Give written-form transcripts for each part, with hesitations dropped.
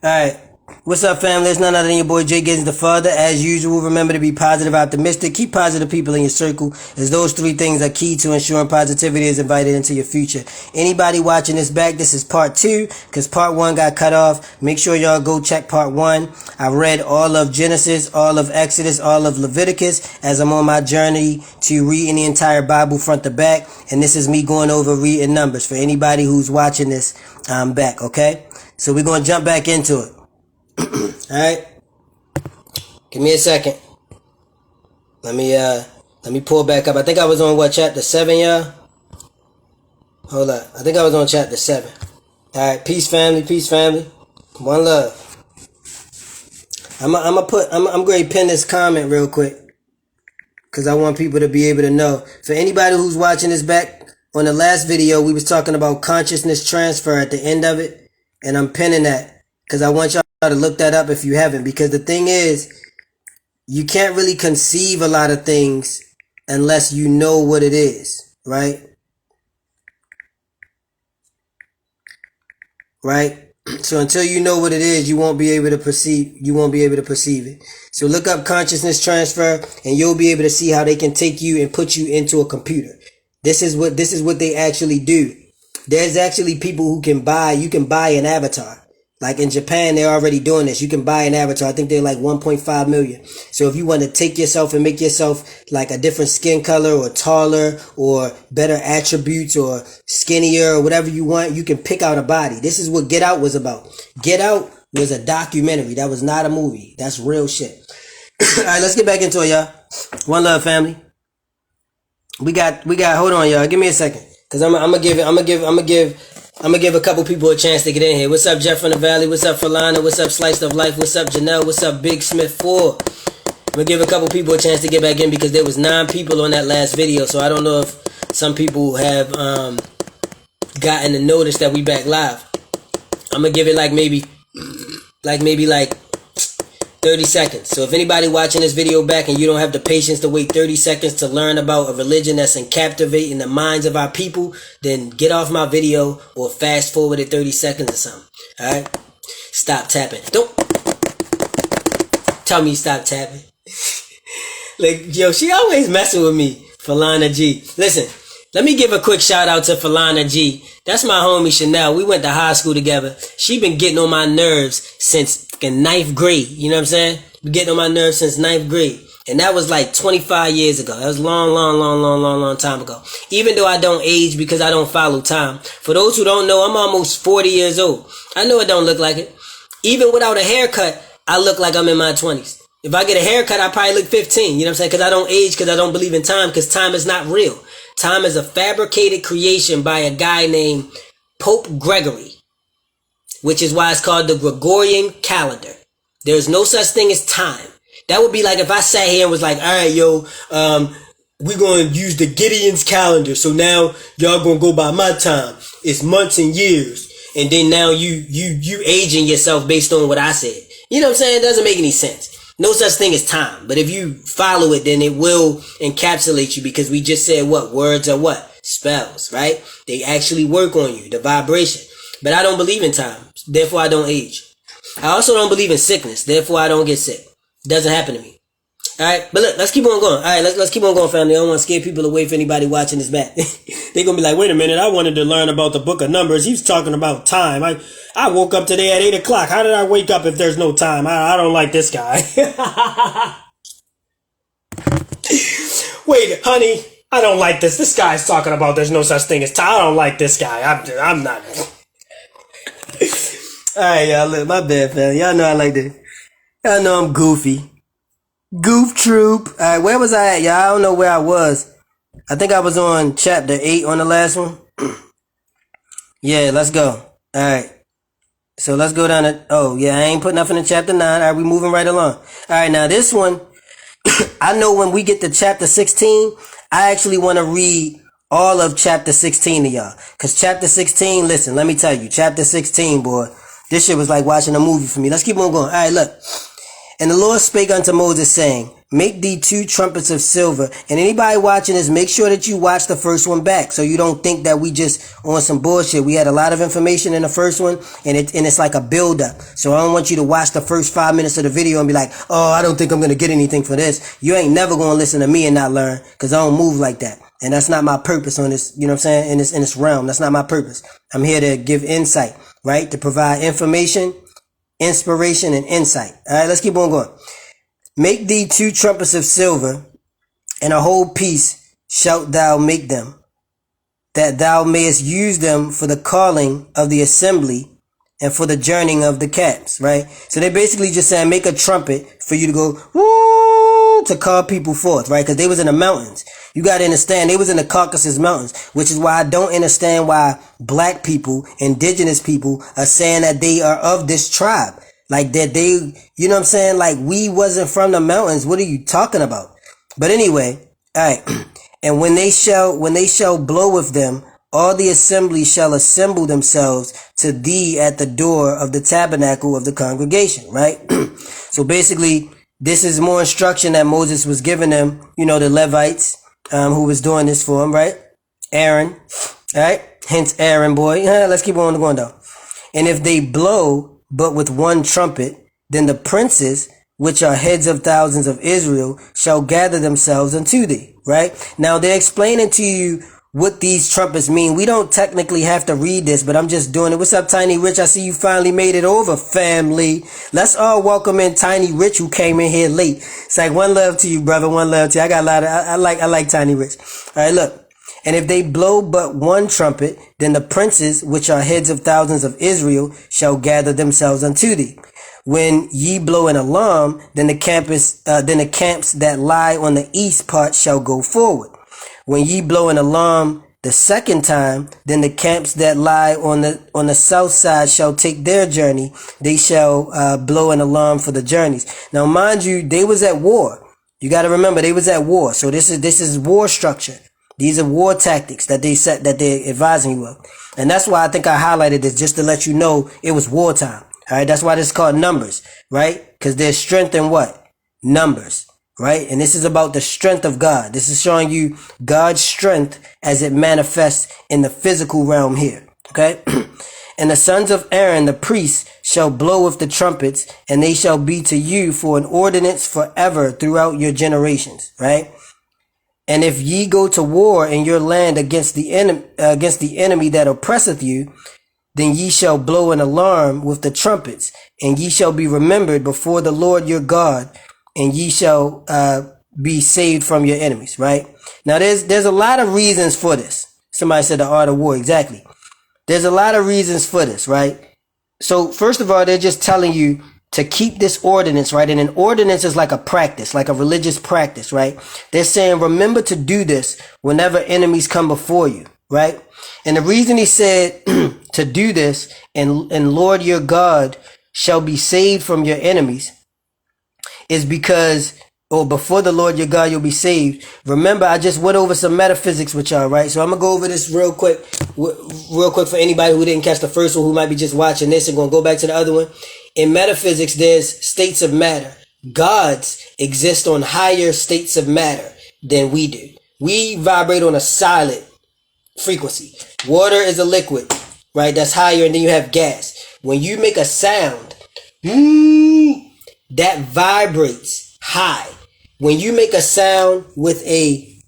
Alright. What's up, family? It's none other than your boy JGiddins the Father. As usual, remember to be positive, optimistic. Keep positive people in your circle, as those three things are key to ensuring positivity is invited into your future. Anybody watching this back, this is part 2, because part 1 got cut off. Make sure y'all go check part 1. I read all of Genesis, all of Exodus, all of Leviticus, as I'm on my journey to reading the entire Bible front to back. And this is me going over reading Numbers for anybody who's watching this back, okay? So we're going to jump back into it. Alright, give me a second. Let me pull back up. I think I was on chapter 7, y'all? Hold up. I think I was on chapter 7. Alright, peace family. One love. I'm going to pin this comment real quick, because I want people to be able to know. For anybody who's watching this back, on the last video we was talking about consciousness transfer at the end of it, and I'm pinning that because I want y'all to look that up if you haven't, because the thing is, you can't really conceive a lot of things unless you know what it is, right? So until you know what it is, you won't be able to perceive it. So look up consciousness transfer and you'll be able to see how they can take you and put you into a computer. This is what they actually do. There's actually people who can buy an avatar. Like in Japan, they're already doing this. You can buy an avatar. I think they're like 1.5 million. So if you want to take yourself and make yourself like a different skin color or taller or better attributes or skinnier or whatever you want, you can pick out a body. This is what Get Out was about. Get Out was a documentary. That was not a movie. That's real shit. All right, let's get back into it, y'all. One love, family. We got, hold on, y'all. Give me a second. Cause I'm gonna give a couple people a chance to get in here. What's up, Jeff from the Valley? What's up, Falana? What's up, Sliced of Life? What's up, Janelle? What's up, Big Smith 4? I'm gonna give a couple people a chance to get back in because there was 9 people on that last video. So I don't know if some people have gotten the notice that we back live. I'm gonna give it like maybe 30 seconds. So if anybody watching this video back and you don't have the patience to wait 30 seconds to learn about a religion that's captivating the minds of our people, then get off my video or fast forward it 30 seconds or something. Alright? Stop tapping. Don't tell me stop tapping. Like, yo, she always messing with me. Falana G. Listen, let me give a quick shout out to Falana G. That's my homie Chanel. We went to high school together. She been getting on my nerves since in 9th grade. You know what I'm saying? Been getting on my nerves since 9th grade. And that was like 25 years ago. That was long time ago. Even though I don't age because I don't follow time. For those who don't know, I'm almost 40 years old. I know it don't look like it. Even without a haircut, I look like I'm in my 20s. If I get a haircut, I probably look 15. You know what I'm saying? Because I don't age, because I don't believe in time, because time is not real. Time is a fabricated creation by a guy named Pope Gregory, which is why it's called the Gregorian calendar. There's no such thing as time. That would be like if I sat here and was like, all right, yo, we're going to use the Gideon's calendar. So now y'all going to go by my time. It's months and years. And then now you aging yourself based on what I said. You know what I'm saying? It doesn't make any sense. No such thing as time. But if you follow it, then it will encapsulate you, because we just said what? Words are what? Spells, right? They actually work on you, the vibration. But I don't believe in time. Therefore, I don't age. I also don't believe in sickness. Therefore, I don't get sick. It doesn't happen to me. Alright, but look, let's keep on going. Alright, let's keep on going, family. I don't want to scare people away for anybody watching this back. They're going to be like, wait a minute, I wanted to learn about the book of Numbers. He's talking about time. I woke up today at 8 o'clock. How did I wake up if there's no time? I don't like this guy. Wait, honey, I don't like this. This guy's talking about there's no such thing as time. I don't like this guy. I'm not. Alright, y'all, look, my bad, family. Y'all know I like this. Y'all know I'm goofy. Goof troop. Alright, where was I at, y'all? I don't know where I was. I think I was on chapter 8 on the last one. Yeah, let's go. Alright. So let's go down to, oh yeah, I ain't put nothing in chapter 9. Alright, we moving right along. Alright, now this one, I know when we get to chapter 16, I actually want to read all of chapter 16 to y'all. Cause chapter 16, listen, let me tell you, chapter 16, boy, this shit was like watching a movie for me. Let's keep on going. Alright, look. And the Lord spake unto Moses, saying, make thee 2 trumpets of silver. And anybody watching this, make sure that you watch the first one back, so you don't think that we just on some bullshit. We had a lot of information in the first one, and it's like a build up. So I don't want you to watch the first 5 minutes of the video and be like, oh, I don't think I'm going to get anything for this. You ain't never going to listen to me and not learn, because I don't move like that. And that's not my purpose on this, you know what I'm saying, in this realm. That's not my purpose. I'm here to give insight, right? To provide information, inspiration, and insight. All right, let's keep on going. Make thee 2 trumpets of silver, and a whole piece shalt thou make them, that thou mayest use them for the calling of the assembly and for the journeying of the camps, right? So they basically just saying, make a trumpet for you to go, woo, to call people forth, right? Because they was in the mountains. You got to understand, they was in the Caucasus Mountains, which is why I don't understand why black people, indigenous people, are saying that they are of this tribe. Like that they, you know what I'm saying? Like, we wasn't from the mountains. What are you talking about? But anyway, all right. And when they shall blow with them, all the assembly shall assemble themselves to thee at the door of the tabernacle of the congregation, right? So basically, this is more instruction that Moses was giving them, you know, the Levites, who was doing this for him, right? Aaron, all right? Hence Aaron, boy. Let's keep on going though. And if they blow but with 1 trumpet, then the princes, which are heads of thousands of Israel, shall gather themselves unto thee, right? Now they're explaining to you what these trumpets mean. We don't technically have to read this, but I'm just doing it. What's up, Tiny Rich? I see you finally made it over, family. Let's all welcome in Tiny Rich, who came in here late. It's like, one love to you, brother. One love to you. I got a lot of, I like Tiny Rich. All right, look. And if they blow but 1 trumpet, then the princes, which are heads of thousands of Israel, shall gather themselves unto thee. When ye blow an alarm, then the camps that lie on the east part shall go forward. When ye blow an alarm the second time, then the camps that lie on the south side shall take their journey. They shall blow an alarm for the journeys. Now, mind you, they was at war. You got to remember, they was at war. So this is war structure. These are war tactics that they're advising you of. And that's why I think I highlighted this, just to let you know it was wartime. All right. That's why this is called numbers, right? Because there's strength in what? Numbers, right? And this is about the strength of God. This is showing you God's strength as it manifests in the physical realm here. Okay. And the sons of Aaron, the priests, shall blow with the trumpets, and they shall be to you for an ordinance forever throughout your generations, right? And if ye go to war in your land against the enemy that oppresseth you, then ye shall blow an alarm with the trumpets, and ye shall be remembered before the Lord your God, and ye shall be saved from your enemies, right? Now there's a lot of reasons for this. Somebody said the art of war, exactly. There's a lot of reasons for this, right? So first of all, they're just telling you to keep this ordinance, right? And an ordinance is like a practice, like a religious practice, right? They're saying, remember to do this whenever enemies come before you, right? And the reason he said to do this, and Lord your God shall be saved from your enemies, is because, or before the Lord your God you'll be saved. Remember, I just went over some metaphysics with y'all, right? So I'm gonna go over this real quick for anybody who didn't catch the first one, who might be just watching this and gonna go back to the other one. In metaphysics, there's states of matter. Gods exist on higher states of matter than we do. We vibrate on a solid frequency. Water is a liquid, right? That's higher, and then you have gas. When you make a sound, that vibrates high. When you make a sound with a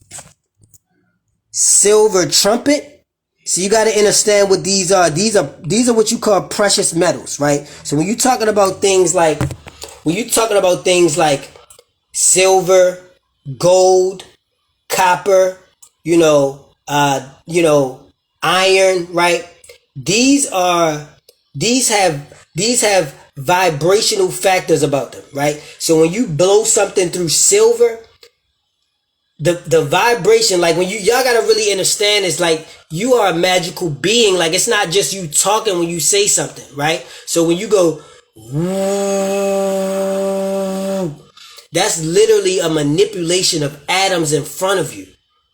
silver trumpet, so you got to understand what these are. These are what you call precious metals, right? So when you're talking about things like silver, gold, copper, iron, right? These have vibrational factors about them, right? So when you blow something through silver, the vibration, like when y'all gotta really understand, is like you are a magical being. Like, it's not just you talking when you say something, right? So when you go, that's literally a manipulation of atoms in front of you.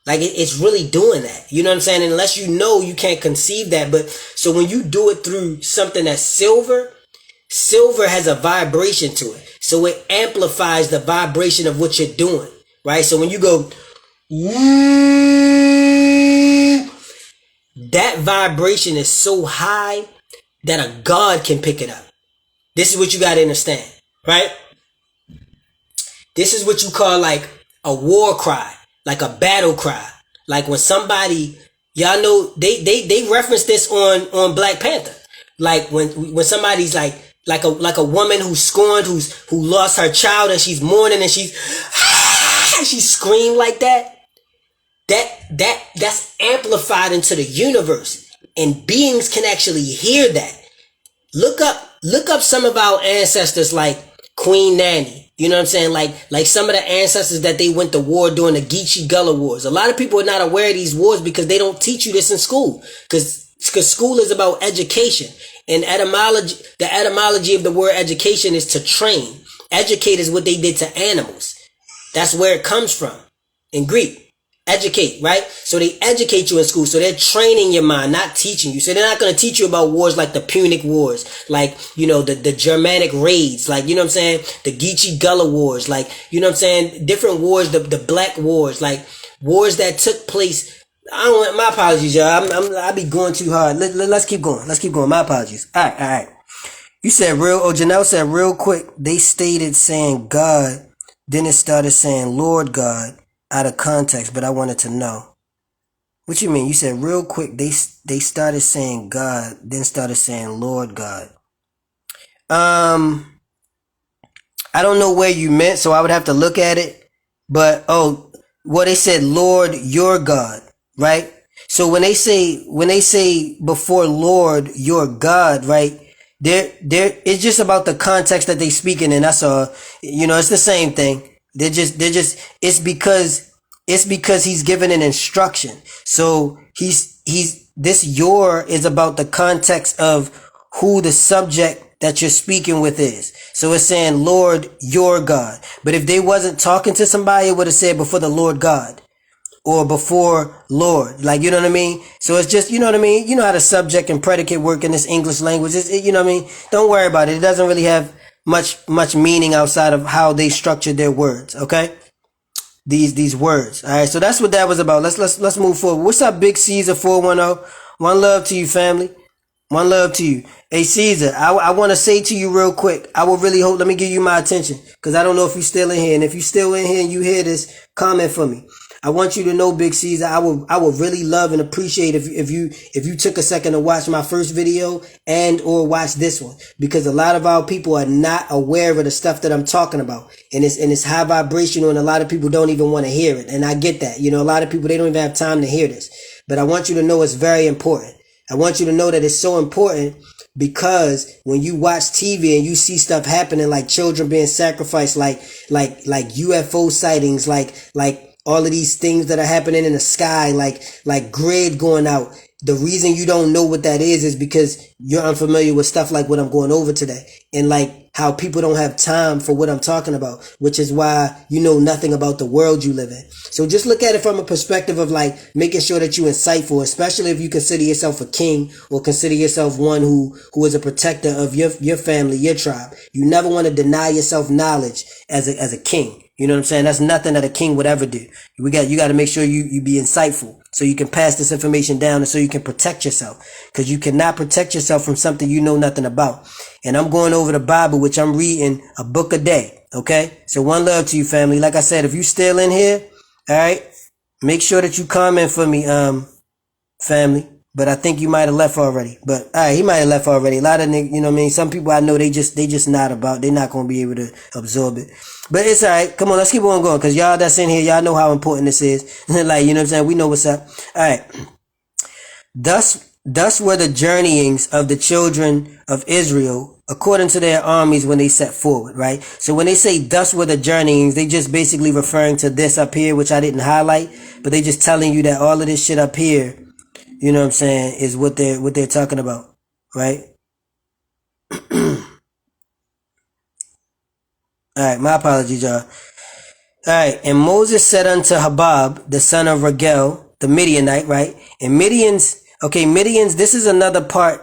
Like, it's really doing that. You know what I'm saying? Unless you know, you can't conceive that. But so when you do it through something that's silver has a vibration to it. So it amplifies the vibration of what you're doing, right? So when you go, that vibration is so high that a god can pick it up. This is what you got to understand, right? This is what you call like a war cry, like a battle cry. Like when somebody, y'all know, they reference this on Black Panther. Like when somebody's like a woman who's scorned, who lost her child and she's mourning and she screamed like that. That's amplified into the universe, and beings can actually hear that. Look up some of our ancestors like Queen Nanny. You know what I'm saying? Like some of the ancestors that they went to war during the Geechee Gullah Wars. A lot of people are not aware of these wars because they don't teach you this in school. Because school is about education. And the etymology of the word education is to train. Educate is what they did to animals. That's where it comes from in Greek. Educate, right? So they educate you in school. So they're training your mind, not teaching you. So they're not going to teach you about wars like the Punic Wars, like, you know, the Germanic raids, like, you know what I'm saying? The Geechee Gullah Wars, like, you know what I'm saying? Different wars, the Black Wars, like wars that took place. My apologies, y'all. I be going too hard. Let's keep going. Let's keep going. My apologies. All right. You said Janelle said real quick, they stated saying God, then it started saying Lord God. Out of context, but I wanted to know. What you mean? You said real quick, they started saying God, then started saying Lord God. I don't know where you meant, so I would have to look at it. But they said Lord your God, right? So when they say before Lord your God, right? It's just about the context that they speaking in. That's all. You know, it's the same thing. It's because he's given an instruction. So this your is about the context of who the subject that you're speaking with is. So it's saying Lord, your God. But if they wasn't talking to somebody, it would have said before the Lord God or before Lord. Like, you know what I mean? So it's just, you know what I mean? You know how the subject and predicate work in this English language. You know what I mean? Don't worry about it. It doesn't really have much meaning outside of how they structured their words, okay? These words. All right, so that's what that was about. Let's move forward. What's up, Big Caesar 410? One love to you, family. One love to you. Hey, Caesar, I want to say to you real quick, I will really hope, let me give you my attention, because I don't know if you're still in here, and if you're still in here and you hear this, comment for me. I want you to know, Big Caesar, I would really love and appreciate if you took a second to watch my first video and or watch this one, because a lot of our people are not aware of the stuff that I'm talking about, and it's high vibrational, and a lot of people don't even want to hear it, and I get that. You know, a lot of people, they don't even have time to hear this, but I want you to know it's very important. I want you to know that it's so important because when you watch TV and you see stuff happening, like children being sacrificed, like UFO sightings, like all of these things that are happening in the sky, like grid going out. The reason you don't know what that is because you're unfamiliar with stuff like what I'm going over today, and like how people don't have time for what I'm talking about, which is why you know nothing about the world you live in. So just look at it from a perspective of like making sure that you're insightful, especially if you consider yourself a king or consider yourself one who is a protector of your family, your tribe. You never want to deny yourself knowledge as a king. You know what I'm saying? That's nothing that a king would ever do. You got to make sure you be insightful so you can pass this information down and so you can protect yourself, because you cannot protect yourself from something you know nothing about. And I'm going over the Bible, which I'm reading a book a day. Okay. So one love to you, family. Like I said, if you still in here, all right, make sure that you comment for me, family. But I think you might have left already. But all right, he might have left already. A lot of niggas, you know what I mean? Some people I know, they just not about, they're not going to be able to absorb it. But it's all right. Come on, let's keep on going, because y'all that's in here, y'all know how important this is. Like, you know what I'm saying? We know what's up. All right. Thus were the journeyings of the children of Israel according to their armies when they set forward, right? So when they say thus were the journeyings, they just basically referring to this up here, which I didn't highlight, but they just telling you that all of this shit up here, you know what I'm saying, is what they're talking about, right? All right, my apologies, y'all. All right, and Moses said unto Habab, the son of Ragel, the Midianite, right? And Midians, this is another part.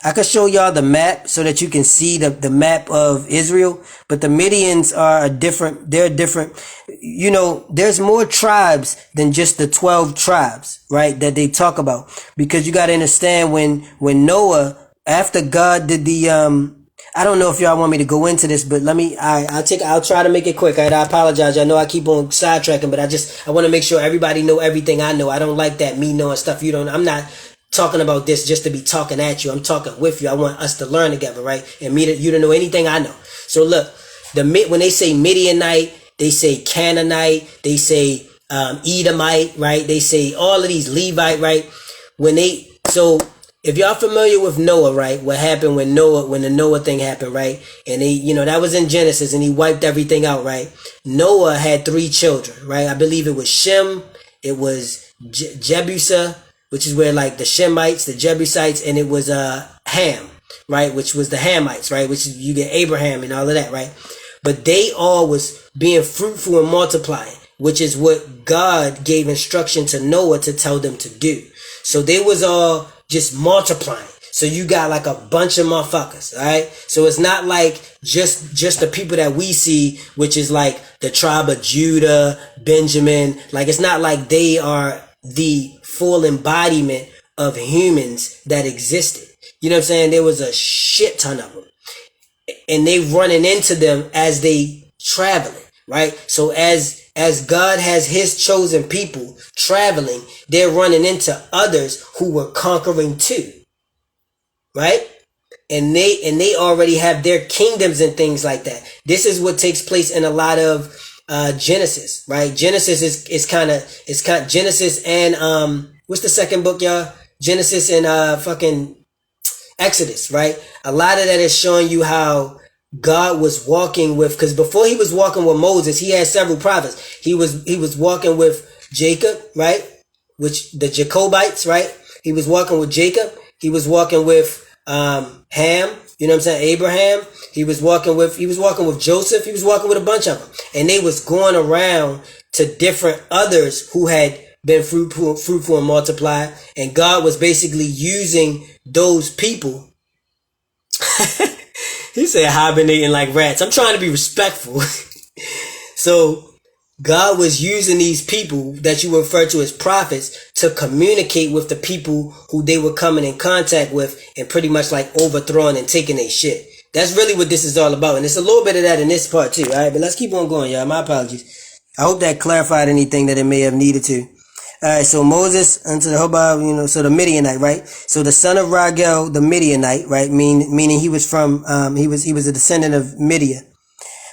I could show y'all the map so that you can see the map of Israel, but the Midians are they're different. You know, there's more tribes than just the 12 tribes, right, that they talk about. Because you got to understand when Noah, after God did the, I don't know if y'all want me to go into this, but I'll try to make it quick. I apologize. I know I keep on sidetracking, but I want to make sure everybody know everything I know. I don't like that me knowing stuff you don't. I'm not talking about this just to be talking at you. I'm talking with you. I want us to learn together, right? And you to know anything I know. So look, when they say Midianite, they say Canaanite, they say Edomite, right? They say all of these Levite, right? So if y'all familiar with Noah, right? What happened when the Noah thing happened, right? And that was in Genesis, and he wiped everything out, right? Noah had 3 children, right? I believe it was Shem, it was Jebusah, which is where like the Shemites, the Jebusites, and it was Ham, right? Which was the Hamites, right? Which you get Abraham and all of that, right? But they all was being fruitful and multiplying, which is what God gave instruction to Noah to tell them to do. So they was all just multiplying. So you got like a bunch of motherfuckers, all right? So it's not like just the people that we see, which is like the tribe of Judah, Benjamin. Like it's not like they are the full embodiment of humans that existed. You know what I'm saying? There was a shit ton of them. And they running into them as they traveling, right? So as God has his chosen people traveling, they're running into others who were conquering too, right? And they already have their kingdoms and things like that. This is what takes place in a lot of Genesis, right? Genesis is kind of Genesis and what's the second book, y'all? Genesis and fucking Exodus, right? A lot of that is showing you how God was walking with, because before he was walking with Moses, he had several prophets. He was walking with Jacob, right? Which the Jacobites, right? He was walking with Jacob. He was walking with Ham, you know what I'm saying? Abraham. He was walking with Joseph. He was walking with a bunch of them. And they was going around to different others who had been fruitful and multiplied. And God was basically using those people. He said hibernating like rats. I'm trying to be respectful. So God was using these people that you refer to as prophets to communicate with the people who they were coming in contact with and pretty much like overthrowing and taking their shit. That's really what this is all about. And it's a little bit of that in this part too. All right, but let's keep on going, y'all. My apologies. I hope that clarified anything that it may have needed to. All right, so Moses unto the Hobab, so the Midianite, right? So the son of Ragel, the Midianite, right? Meaning he was from, he was a descendant of Midian.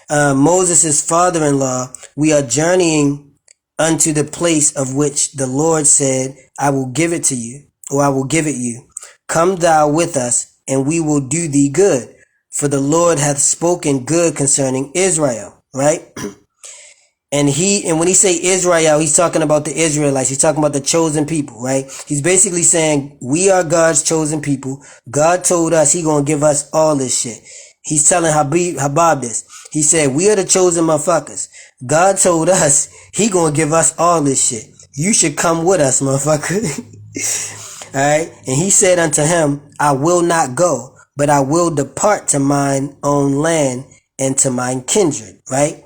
Moses' father-in-law, we are journeying unto the place of which the Lord said, I will give it to you, or I will give it you. Come thou with us, and we will do thee good. For the Lord hath spoken good concerning Israel, right? And when he say Israel, he's talking about the Israelites. He's talking about the chosen people, right? He's basically saying, we are God's chosen people. God told us he gonna give us all this shit. He's telling Habab this. He said, we are the chosen motherfuckers. God told us he gonna give us all this shit. You should come with us, motherfucker. Alright? And he said unto him, I will not go, but I will depart to mine own land and to mine kindred, right?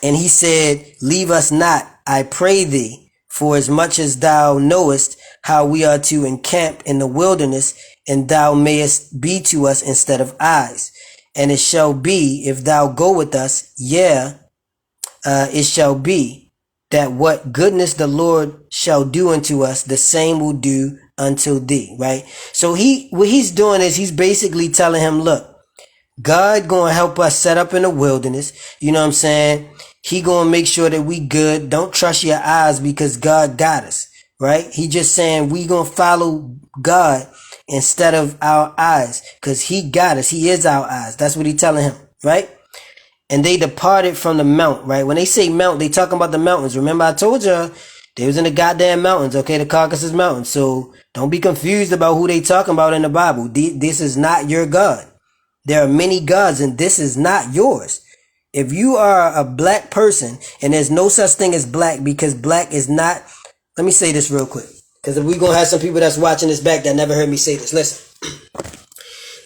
And he said, leave us not, I pray thee, for as much as thou knowest how we are to encamp in the wilderness, and thou mayest be to us instead of eyes. And it shall be, if thou go with us, it shall be that what goodness the Lord shall do unto us, the same will do unto thee, right? So what he's doing is he's basically telling him, look, God gonna help us set up in the wilderness. You know what I'm saying? He gonna make sure that we good. Don't trust your eyes because God got us, right? He just saying we gonna follow God instead of our eyes because he got us. He is our eyes. That's what he telling him, right? And they departed from the mount, right? When they say mount, they talking about the mountains. Remember I told you they was in the goddamn mountains, okay? The Caucasus Mountains. So don't be confused about who they talking about in the Bible. This is not your God. There are many gods and this is not yours. If you are a black person, and there's no such thing as black because black is not, let me say this real quick. Because we're going to have some people that's watching this back that never heard me say this. Listen.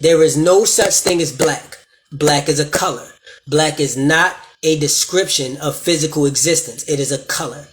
There is no such thing as black. Black is a color. Black is not a description of physical existence. It is a color.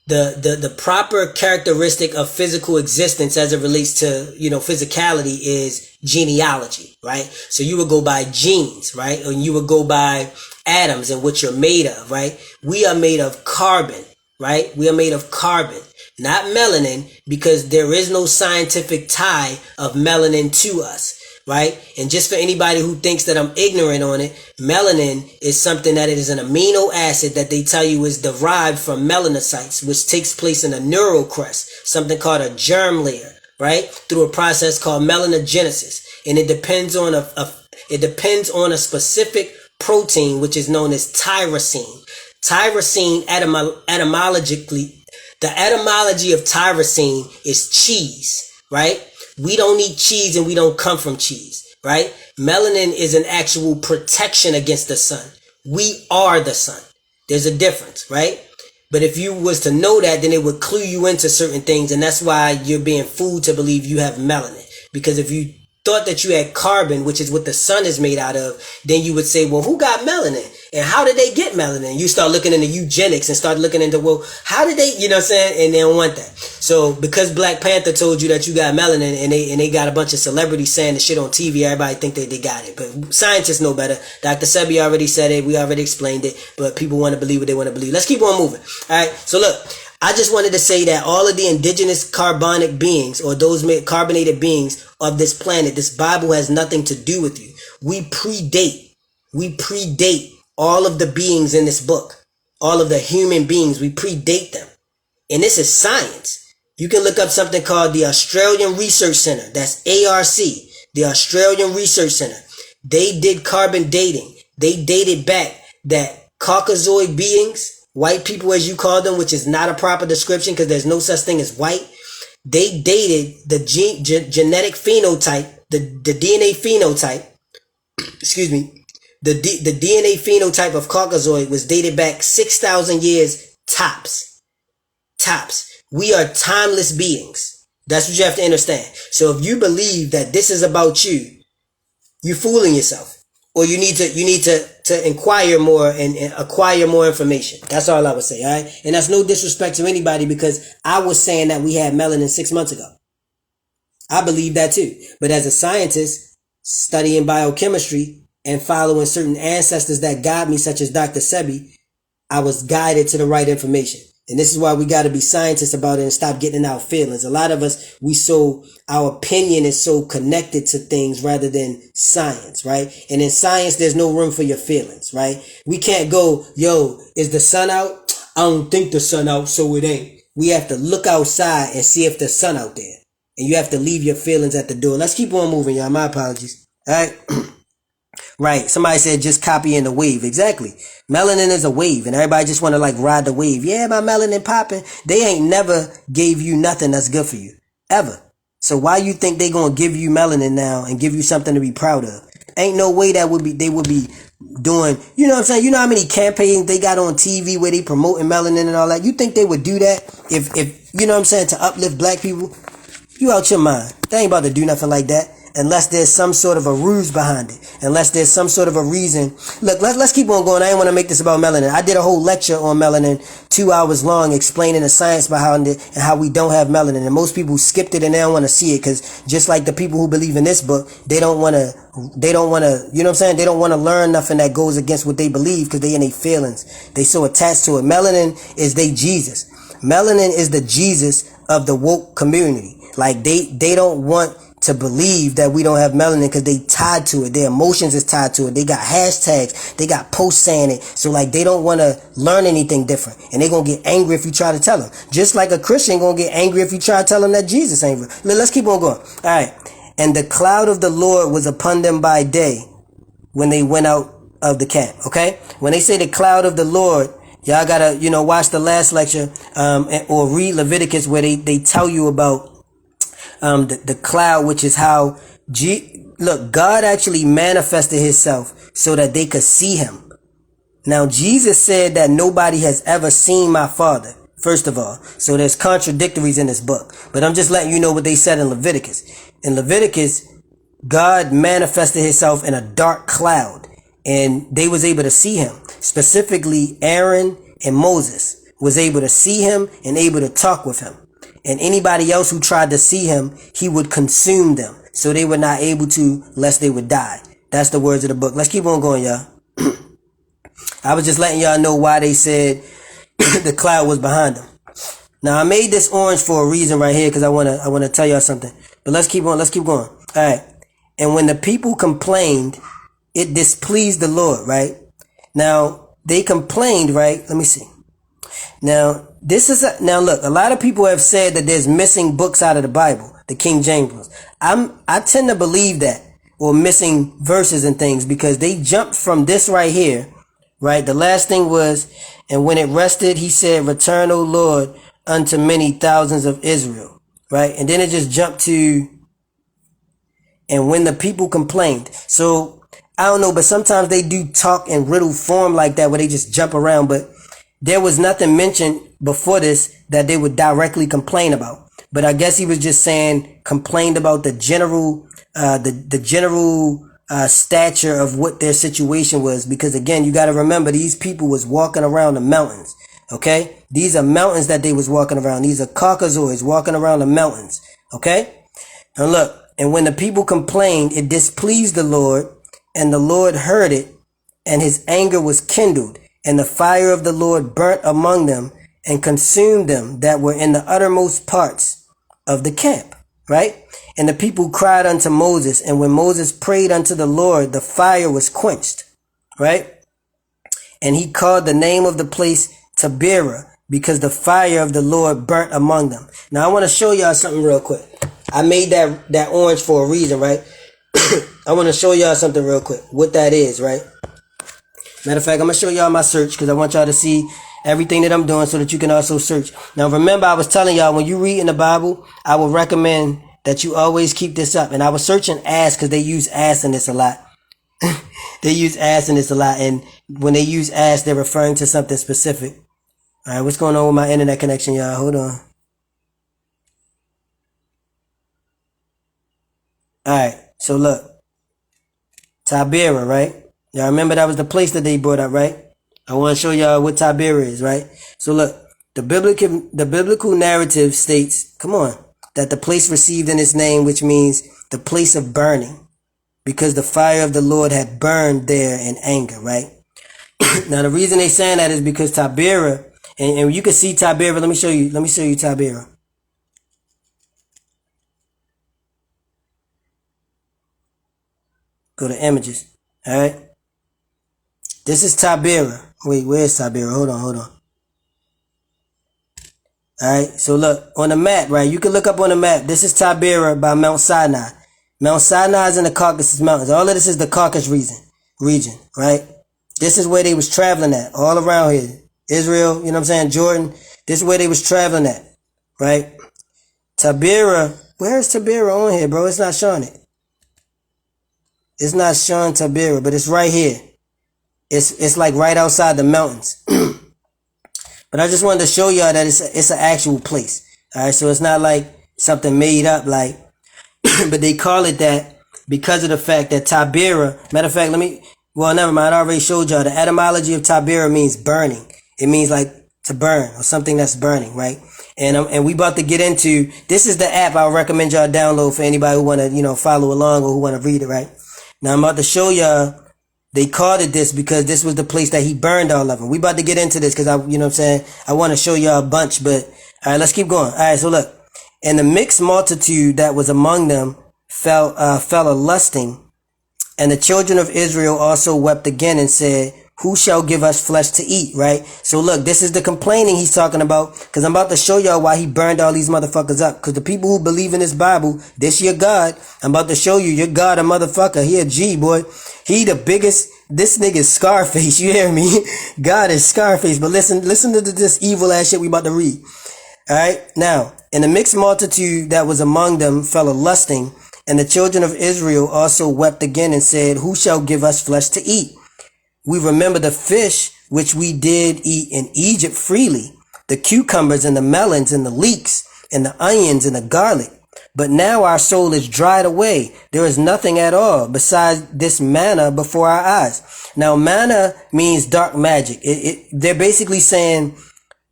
The proper characteristic of physical existence as it relates to, physicality is genealogy, right? So you would go by genes, right? And you would go by atoms and what you're made of, right? We are made of carbon, right? We are made of carbon, not melanin, because there is no scientific tie of melanin to us. Right? And just for anybody who thinks that I'm ignorant on it, melanin is something that it is an amino acid that they tell you is derived from melanocytes, which takes place in a neural crest, something called a germ layer, right? Through a process called melanogenesis. And it depends on a specific protein, which is known as tyrosine. Tyrosine etymologically, the etymology of tyrosine is cheese, right? We don't eat cheese and we don't come from cheese, right? Melanin is an actual protection against the sun. We are the sun. There's a difference, right? But if you was to know that, then it would clue you into certain things. And that's why you're being fooled to believe you have melanin. Because if you thought that you had carbon, which is what the sun is made out of, then you would say, well, who got melanin? And how did they get melanin? You start looking into eugenics and start looking into, well, how did they, you know what I'm saying? And they don't want that. So because Black Panther told you that you got melanin and they got a bunch of celebrities saying the shit on TV, everybody think they got it. But scientists know better. Dr. Sebi already said it. We already explained it. But people want to believe what they want to believe. Let's keep on moving. All right. So look, I just wanted to say that all of the indigenous carbonic beings or those carbonated beings of this planet, this Bible has nothing to do with you. We predate all of the beings in this book, all of the human beings. We predate them. And this is science. You can look up something called the Australian Research Center. That's ARC, the Australian Research Center. They did carbon dating. They dated back that Caucasoid beings, white people as you call them, which is not a proper description because there's no such thing as white. They dated the genetic phenotype, the DNA phenotype, excuse me, the DNA phenotype of Caucasoid was dated back 6,000 years tops. We are timeless beings. That's what you have to understand. So if you believe that this is about you, you're fooling yourself. Or you need to inquire more and acquire more information. That's all I would say, all right? And that's no disrespect to anybody because I was saying that we had melanin 6 months ago. I believe that too. But as a scientist, studying biochemistry and following certain ancestors that guide me, such as Dr. Sebi, I was guided to the right information. And this is why we got to be scientists about it and stop getting in our feelings. A lot of us, our opinion is so connected to things rather than science, right? And in science, there's no room for your feelings, right? We can't go, yo, is the sun out? I don't think the sun out, so it ain't. We have to look outside and see if the sun out there. And you have to leave your feelings at the door. Let's keep on moving, y'all. My apologies. All right. Right. Somebody said just copying the wave. Exactly. Melanin is a wave and everybody just want to like ride the wave. Yeah, my melanin popping. They ain't never gave you nothing that's good for you. Ever. So why you think they going to give you melanin now and give you something to be proud of? Ain't no way they would be doing, you know what I'm saying? You know how many campaigns they got on TV where they promoting melanin and all that? You think they would do that if you know what I'm saying, to uplift black people? You out your mind. They ain't about to do nothing like that. Unless there's some sort of a ruse behind it. Unless there's some sort of a reason. Look, let's keep on going. I didn't want to make this about melanin. I did a whole lecture on melanin, 2 hours long, explaining the science behind it and how we don't have melanin. And most people skipped it and they don't want to see it because just like the people who believe in this book, they don't want to, you know what I'm saying? They don't want to learn nothing that goes against what they believe because they in their feelings. They so attached to it. Melanin is they Jesus. Melanin is the Jesus of the woke community. Like they don't want to believe that we don't have melanin because they tied to it. Their emotions is tied to it. They got hashtags. They got posts saying it. So like they don't want to learn anything different. And they're going to get angry if you try to tell them. Just like a Christian going to get angry if you try to tell them that Jesus ain't real. Let's keep on going. All right. And the cloud of the Lord was upon them by day when they went out of the camp. Okay. When they say the cloud of the Lord, y'all got to, watch the last lecture, or read Leviticus where they tell you about the cloud, which is how God actually manifested himself so that they could see him. Now, Jesus said that nobody has ever seen my Father. first of all. So there's contradictories in this book. But I'm just letting you know what they said in Leviticus. In Leviticus, God manifested himself in a dark cloud, and they was able to see him. Specifically, Aaron and Moses was able to see him and able to talk with him. And anybody else who tried to see him, he would consume them. So they were not able to, lest they would die. That's the words of the book. Let's keep on going, y'all. I was just letting y'all know why they said the cloud was behind them. Now I made this orange for a reason right here, because I wanna tell y'all something. But let's keep on. Let's keep going. All right. And when the people complained, it displeased the Lord. Right. Now they complained. Right. Let me see. Now now look. A lot of people have said that there's missing books out of the Bible, the King James ones. I tend to believe that, or missing verses and things, because they jumped from this right here. Right. The last thing was, and when it rested, he said, "Return, O Lord, unto many thousands of Israel." Right. And then it just jumped to, and when the people complained. So I don't know, but sometimes they do talk in riddle form like that, where they just jump around. But there was nothing mentioned before this that they would directly complain about. But I guess he was just saying, complained about the general, stature of what their situation was. Because again, you got to remember, these people was walking around the mountains. Okay. These are mountains that they was walking around. These are Caucasoids walking around the mountains. Okay. And look, and when the people complained, it displeased the Lord, and the Lord heard it, and his anger was kindled, and the fire of the Lord burnt among them and consumed them that were in the uttermost parts of the camp. Right? And the people cried unto Moses, and when Moses prayed unto the Lord, the fire was quenched. Right? And he called the name of the place Taberah, because the fire of the Lord burnt among them. Now I want to show y'all something real quick. I made that orange for a reason, right? I want to show y'all something real quick, what that is, right? Matter of fact, I'm going to show y'all my search, because I want y'all to see everything that I'm doing so that you can also search. Now remember, I was telling y'all, when you read in the Bible, I would recommend that you always keep this up. And I was searching ass, because they use ass in this a lot. They use ass in this a lot. And when they use ass, they're referring to something specific. All right, what's going on with my internet connection, y'all? Hold on. All right, so look, Taberah, right? Y'all remember that was the place that they brought up, right? I want to show y'all what Taberah is, right? So look, the biblical narrative states, come on, that the place received in its name, which means the place of burning, because the fire of the Lord had burned there in anger, right? Now the reason they saying that is because Taberah, and you can see Taberah. Let me show you Taberah. Go to images. All right. This is Taberah. Wait, where's Taberah? Hold on. All right. So look on the map, right? You can look up on the map. This is Taberah by Mount Sinai. Mount Sinai is in the Caucasus Mountains. All of this is the Caucasus region, right? This is where they was traveling at, all around here. Israel, you know what I'm saying? Jordan. This is where they was traveling at, right? Taberah. Where's Taberah on here, bro? It's not showing it. It's not showing Taberah, but it's right here. It's like right outside the mountains. But I just wanted to show y'all that it's an actual place. All right, so it's not like something made up, like, but they call it that because of the fact that Taberah. Matter of fact, never mind. I already showed y'all the etymology of Taberah means burning. It means like to burn, or something that's burning, right? And we about to get into, this is the app I would recommend y'all download for anybody who want to, follow along or who want to read it, right? Now I'm about to show y'all, they called it this because this was the place that he burned all of them. We about to get into this because I want to show y'all a bunch, but all right, let's keep going. All right, so look, and the mixed multitude that was among them fell a lusting, and the children of Israel also wept again and said, who shall give us flesh to eat, right? So look, this is the complaining he's talking about, because I'm about to show y'all why he burned all these motherfuckers up. Because the people who believe in this Bible, this your God. I'm about to show you your God a motherfucker. He a G, boy. He the biggest. This nigga's Scarface. You hear me? God is Scarface. But listen to this evil ass shit we about to read. All right. Now, and the mixed multitude that was among them fell a lusting, and the children of Israel also wept again and said, who shall give us flesh to eat? We remember the fish which we did eat in Egypt freely, the cucumbers and the melons and the leeks and the onions and the garlic. But now our soul is dried away. There is nothing at all besides this manna before our eyes. Now, manna means dark magic. They're basically saying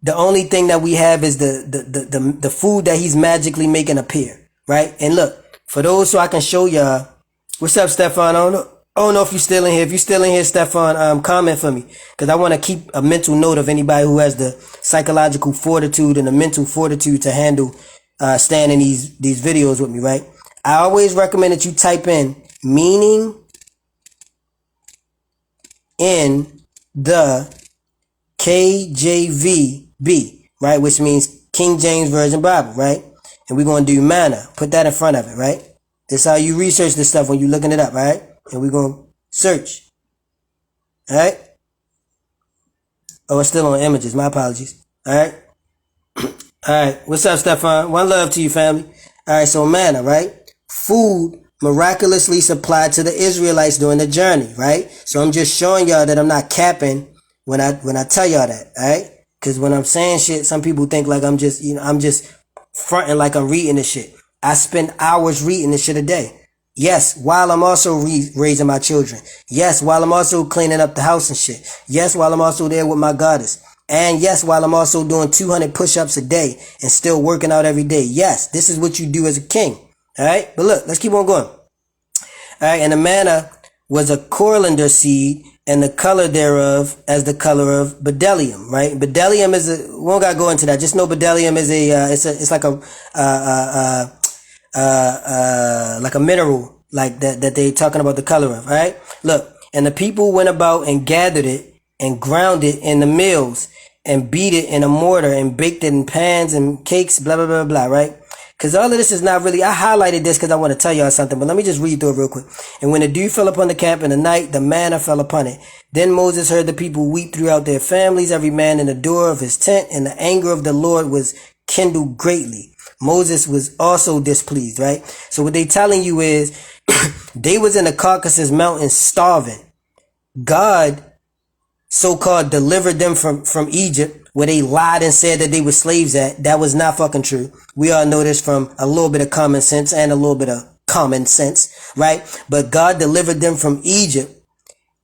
the only thing that we have is the food that he's magically making appear, right? And look, for those so I can show y'all, what's up, Stefan? I don't know if you're still in here. If you're still in here, Stefan, comment for me, because I want to keep a mental note of anybody who has the psychological fortitude and the mental fortitude to handle standing these videos with me, right? I always recommend that you type in meaning in the KJVB, right? Which means King James Version Bible, right? And we're going to do manna. Put that in front of it, right? That's how you research this stuff when you're looking it up, right? And we're going to search. All right? Oh, it's still on images. My apologies. All right? All right. What's up, Stefan? One love to you, family. All right. So manna, right? Food miraculously supplied to the Israelites during the journey, right? So I'm just showing y'all that I'm not capping when I tell y'all that, all right? Because when I'm saying shit, some people think like I'm just fronting like I'm reading this shit. I spend hours reading this shit a day. Yes, while I'm also raising my children. Yes, while I'm also cleaning up the house and shit. Yes, while I'm also there with my goddess. And yes, while I'm also doing 200 push-ups a day and still working out every day. Yes, this is what you do as a king. All right? But look, let's keep on going. All right, and the manna was a coriander seed, and the color thereof as the color of bdellium, right? Bdellium is we don't gotta go into that. Just know bdellium is it's like a mineral, like that they talking about the color of, right? Look, and the people went about and gathered it and ground it in the mills and beat it in a mortar and baked it in pans and cakes, blah, blah, blah, blah, right? Because all of this is not really, I highlighted this because I want to tell y'all something, but let me just read through it real quick. And when the dew fell upon the camp in the night, the manna fell upon it. Then Moses heard the people weep throughout their families, every man in the door of his tent, and the anger of the Lord was kindled greatly. Moses was also displeased, right? So what they telling you is they was in the Caucasus Mountains starving. God so-called delivered them from Egypt, where they lied and said that they were slaves at. That was not fucking true. We all know this from a little bit of common sense and a little bit of common sense, right? But God delivered them from Egypt,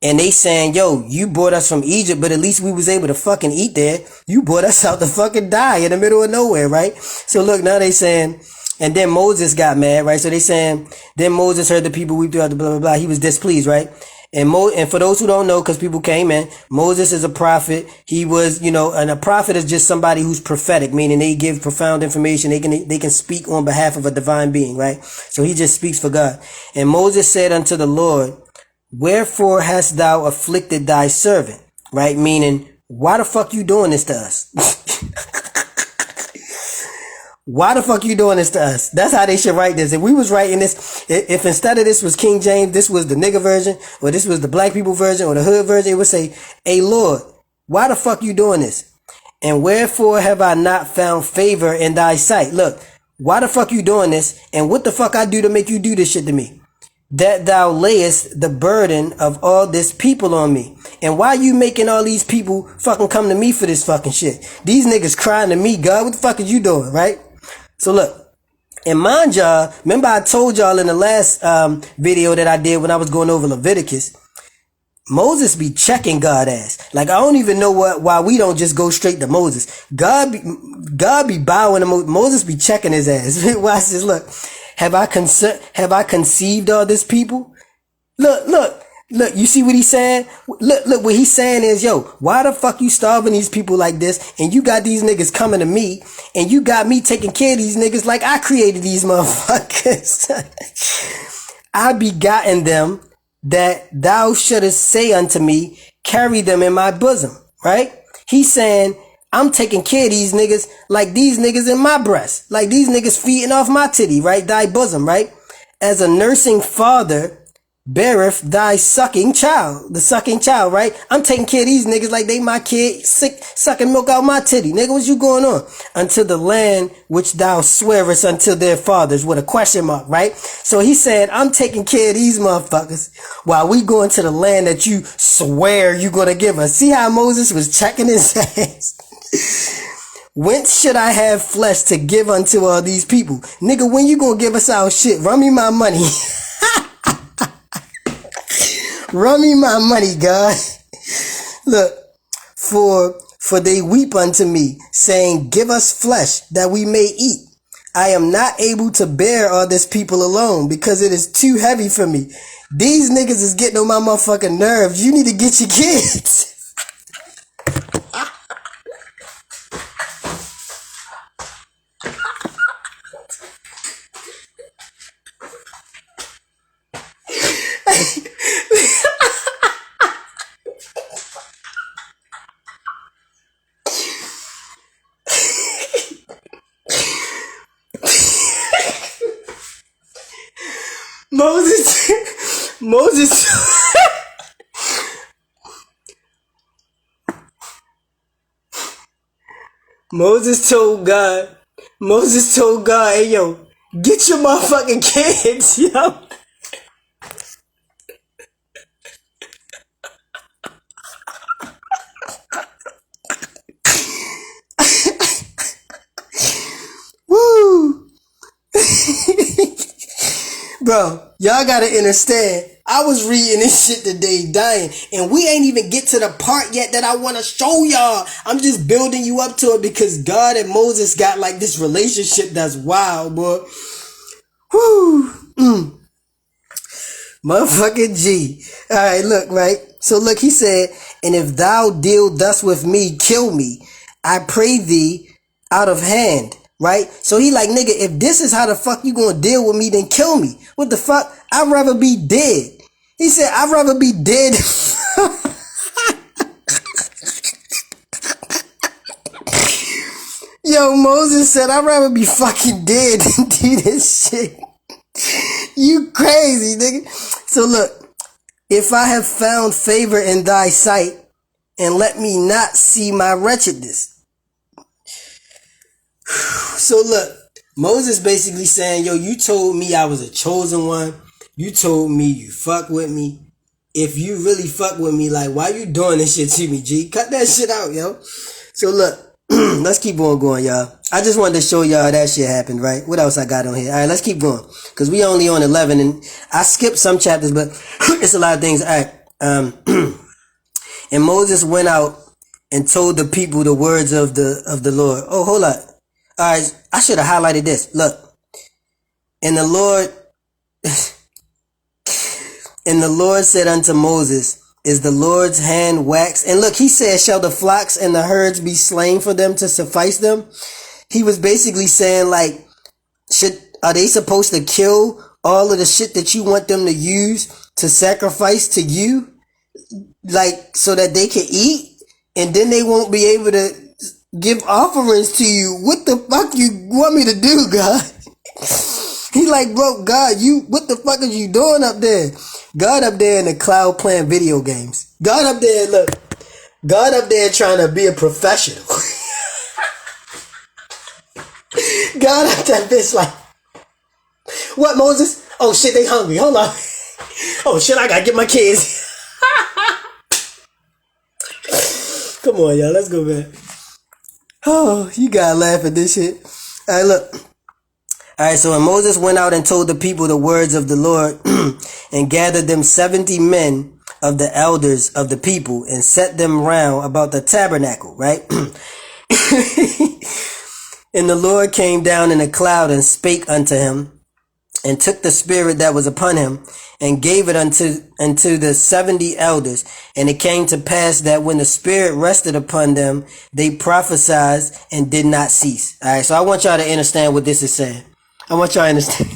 and they saying, yo, you brought us from Egypt, but at least we was able to fucking eat there. You brought us out to fucking die in the middle of nowhere, right? So look, now they saying, and then Moses got mad, right? So they saying, then Moses heard the people weep throughout the blah, blah, blah. He was displeased, right? And for those who don't know, because people came in, Moses is a prophet. He was, and a prophet is just somebody who's prophetic, meaning they give profound information. They can speak on behalf of a divine being, right? So he just speaks for God. And Moses said unto the Lord, wherefore hast thou afflicted thy servant? Right? Meaning, why the fuck you doing this to us? Why the fuck you doing this to us? That's how they should write this. If we was writing this, if instead of this was King James, this was the nigga version, or this was the black people version, or the hood version, it would say, hey Lord, why the fuck you doing this? And wherefore have I not found favor in thy sight? Look, why the fuck you doing this? And what the fuck I do to make you do this shit to me? That thou layest the burden of all this people on me. And why you making all these people fucking come to me for this fucking shit? These niggas crying to me, God, what the fuck is you doing, right? So look, and mind y'all, remember I told y'all in the last video that I did when I was going over Leviticus, Moses be checking God ass. Like, I don't even know why we don't just go straight to Moses. God be bowing to Moses be checking his ass. Watch this, look. Have I conceived all this people? Look, you see what he's saying? Look, what he's saying is, yo, why the fuck you starving these people like this? And you got these niggas coming to me, and you got me taking care of these niggas like I created these motherfuckers. I begotten them that thou shouldest say unto me, carry them in my bosom, right? He's saying, I'm taking care of these niggas like these niggas in my breast, like these niggas feeding off my titty, right? Thy bosom, right? As a nursing father beareth thy sucking child, the sucking child, right? I'm taking care of these niggas like they my kid, sick, sucking milk out my titty. Nigga, what you going on? Unto the land which thou swearest unto their fathers, with a question mark, right? So he said, I'm taking care of these motherfuckers while we going to the land that you swear you gonna give us. See how Moses was checking his ass? Whence should I have flesh to give unto all these people? Nigga, when you gonna give us our shit? Run me my money. Run me my money, God. Look, for they weep unto me, saying, give us flesh that we may eat. I am not able to bear all this people alone because it is too heavy for me. These niggas is getting on my motherfucking nerves. You need to get your kids. Moses told God, hey yo, get your motherfucking kids, yo. Woo. Bro, y'all gotta understand, I was reading this shit today dying, and we ain't even get to the part yet that I want to show y'all. I'm just building you up to it because God and Moses got like this relationship that's wild, boy. Woo. Motherfucking G. Alright, look, right? So look, he said, and if thou deal thus with me, kill me, I pray thee out of hand. Right? So he like, nigga, if this is how the fuck you gonna deal with me, then kill me. What the fuck? I'd rather be dead. He said, I'd rather be dead. Yo, Moses said, I'd rather be fucking dead than do this shit. You crazy, nigga. So look, if I have found favor in thy sight, and let me not see my wretchedness. So look, Moses basically saying, yo, you told me I was a chosen one. You told me you fuck with me. If you really fuck with me, like, why you doing this shit to me, G? Cut that shit out, yo. So look, let's keep on going, y'all. I just wanted to show y'all that shit happened, right? What else I got on here? All right, let's keep going. Because we only on 11, and I skipped some chapters, but it's a lot of things. All right. And Moses went out and told the people the words of the Lord. Oh, hold on. All right, I should have highlighted this. Look, and the Lord said unto Moses, is the Lord's hand waxed? And look, he said, shall the flocks and the herds be slain for them to suffice them? He was basically saying, like, are they supposed to kill all of the shit that you want them to use to sacrifice to you? Like, so that they can eat? And then they won't be able to give offerings to you. What the fuck you want me to do, God? He like, bro, God, what the fuck are you doing up there? God up there in the cloud playing video games. God up there trying to be a professional. God up that bitch like, what, Moses? Oh shit, they hungry. Hold on. Oh shit, I gotta get my kids. Come on, y'all, let's go back. Oh, you gotta laugh at this shit. Alright, look. Alright, so when Moses went out and told the people the words of the Lord and gathered them 70 men of the elders of the people and set them round about the tabernacle, right? And the Lord came down in a cloud and spake unto him and took the spirit that was upon him and gave it unto the 70 elders. And it came to pass that when the spirit rested upon them, they prophesied and did not cease. All right. So I want y'all to understand what this is saying. I want y'all to understand.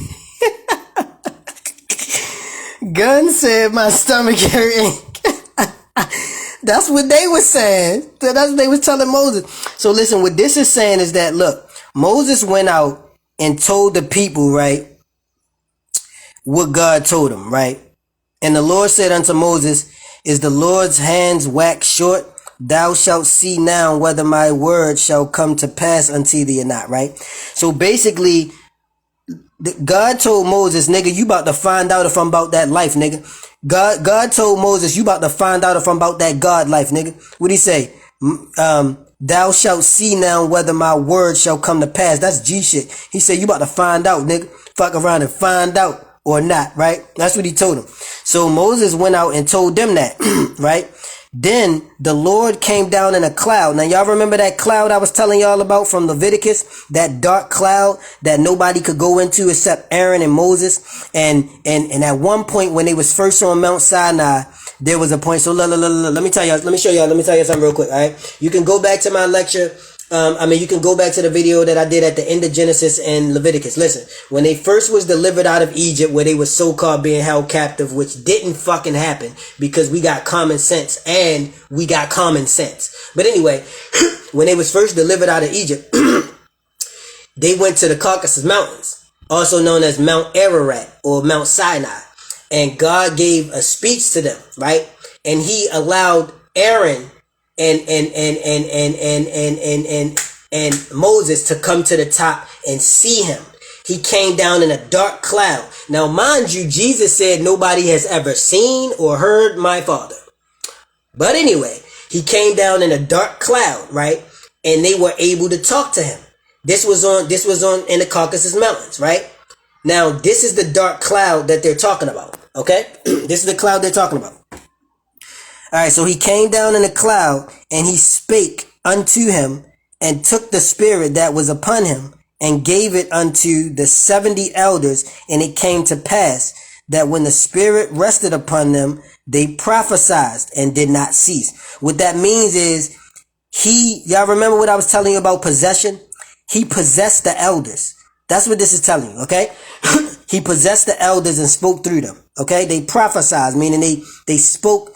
Gun said my stomach hurting. That's what they were saying. That's what they was telling Moses. So listen, what this is saying is that, look, Moses went out and told the people, right, what God told him, right? And the Lord said unto Moses, is the Lord's hands waxed short? Thou shalt see now whether my word shall come to pass unto thee or not, right? So basically, God told Moses, nigga, you about to find out if I'm about that life, nigga. God told Moses, you about to find out if I'm about that God life, nigga. What'd he say? Thou shalt see now whether my word shall come to pass. That's G shit. He said, you about to find out, nigga. Fuck around and find out or not, right? That's what he told him. So Moses went out and told them that, right? Then the Lord came down in a cloud. Now y'all remember that cloud I was telling y'all about from Leviticus? That dark cloud that nobody could go into except Aaron and Moses. And at one point when they was first on Mount Sinai, there was a point. So let me tell y'all, let me show y'all, let me tell you something real quick, alright? You can go back to my lecture. You can go back to the video that I did at the end of Genesis and Leviticus. Listen, when they first was delivered out of Egypt, where they was so-called being held captive, which didn't fucking happen because we got common sense and we got common sense. But anyway, when they was first delivered out of Egypt, they went to the Caucasus Mountains, also known as Mount Ararat or Mount Sinai. And God gave a speech to them, right? And he allowed Aaron and Moses to come to the top and see him. He came down in a dark cloud. Now, mind you, Jesus said nobody has ever seen or heard my Father. But anyway, he came down in a dark cloud, right? And they were able to talk to him. This was on in the Caucasus Mountains, right? Now, this is the dark cloud that they're talking about, okay? This is the cloud they're talking about. All right, so he came down in a cloud and he spake unto him and took the spirit that was upon him and gave it unto the 70 elders. And it came to pass that when the spirit rested upon them, they prophesied and did not cease. What that means is y'all remember what I was telling you about possession? He possessed the elders. That's what this is telling you, okay? He possessed the elders and spoke through them, okay? They prophesied, meaning they spoke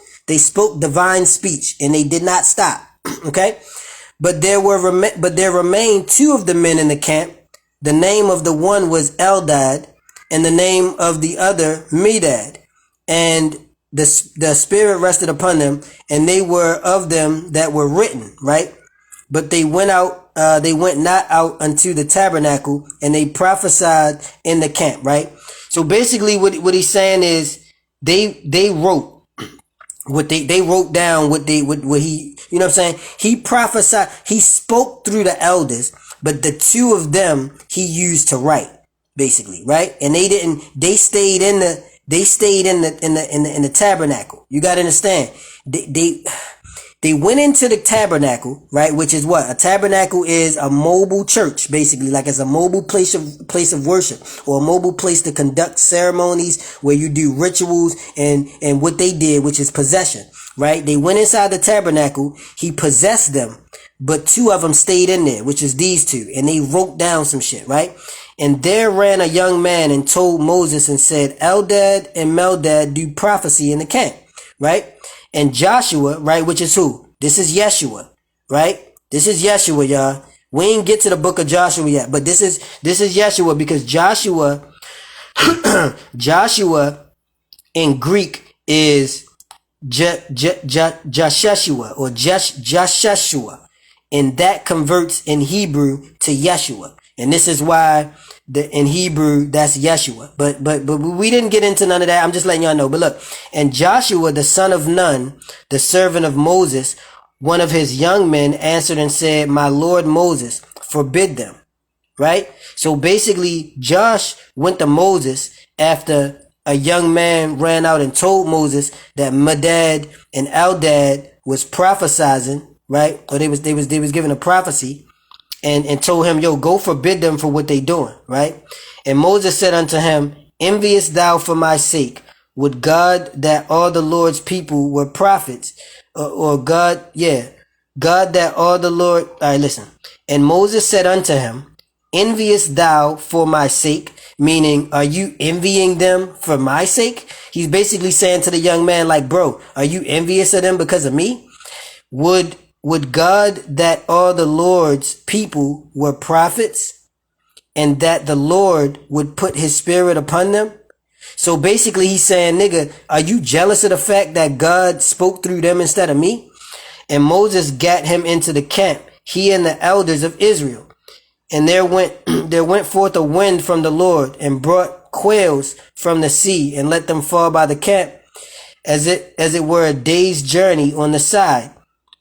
divine speech and they did not stop. Okay. But there remained two of the men in the camp. The name of the one was Eldad and the name of the other Medad. And the spirit rested upon them and they were of them that were written, right? But they went not out unto the tabernacle and they prophesied in the camp, right? So basically what he's saying is they wrote. What they wrote down, what he, you know what I'm saying? He prophesied, he spoke through the elders, but the two of them he used to write, basically, right? And they stayed in the tabernacle. You gotta understand. They went into the tabernacle, right? Which is what? A tabernacle is a mobile church, basically, like it's a mobile place of worship or a mobile place to conduct ceremonies where you do rituals and what they did, which is possession, right? They went inside the tabernacle. He possessed them, but two of them stayed in there, which is these two. And they wrote down some shit, right? And there ran a young man and told Moses and said, Eldad and Meldad do prophecy in the camp, right? And Joshua, right, which is who? This is Yeshua, right? This is Yeshua, y'all. We ain't get to the book of Joshua yet, but this is Yeshua because Joshua in Greek is Joshua or Joshua, and that converts in Hebrew to Yeshua. And this is why in Hebrew, that's Yeshua. But we didn't get into none of that. I'm just letting y'all know. But look, and Joshua, the son of Nun, the servant of Moses, one of his young men answered and said, my Lord Moses, forbid them. Right? So basically, Josh went to Moses after a young man ran out and told Moses that Medad and Eldad was prophesizing, right? Or they was giving a prophecy. And told him, yo, go forbid them for what they doing, right? And Moses said unto him, enviest thou for my sake? Would God that all the Lord's people were prophets? God that all the Lord... All right, listen. And Moses said unto him, enviest thou for my sake? Meaning, are you envying them for my sake? He's basically saying to the young man, like, bro, are you envious of them because of me? Would God that all the Lord's people were prophets and that the Lord would put his spirit upon them? So basically he's saying, nigga, are you jealous of the fact that God spoke through them instead of me? And Moses gat him into the camp, he and the elders of Israel. And there went forth a wind from the Lord and brought quails from the sea and let them fall by the camp as it were a day's journey on the side.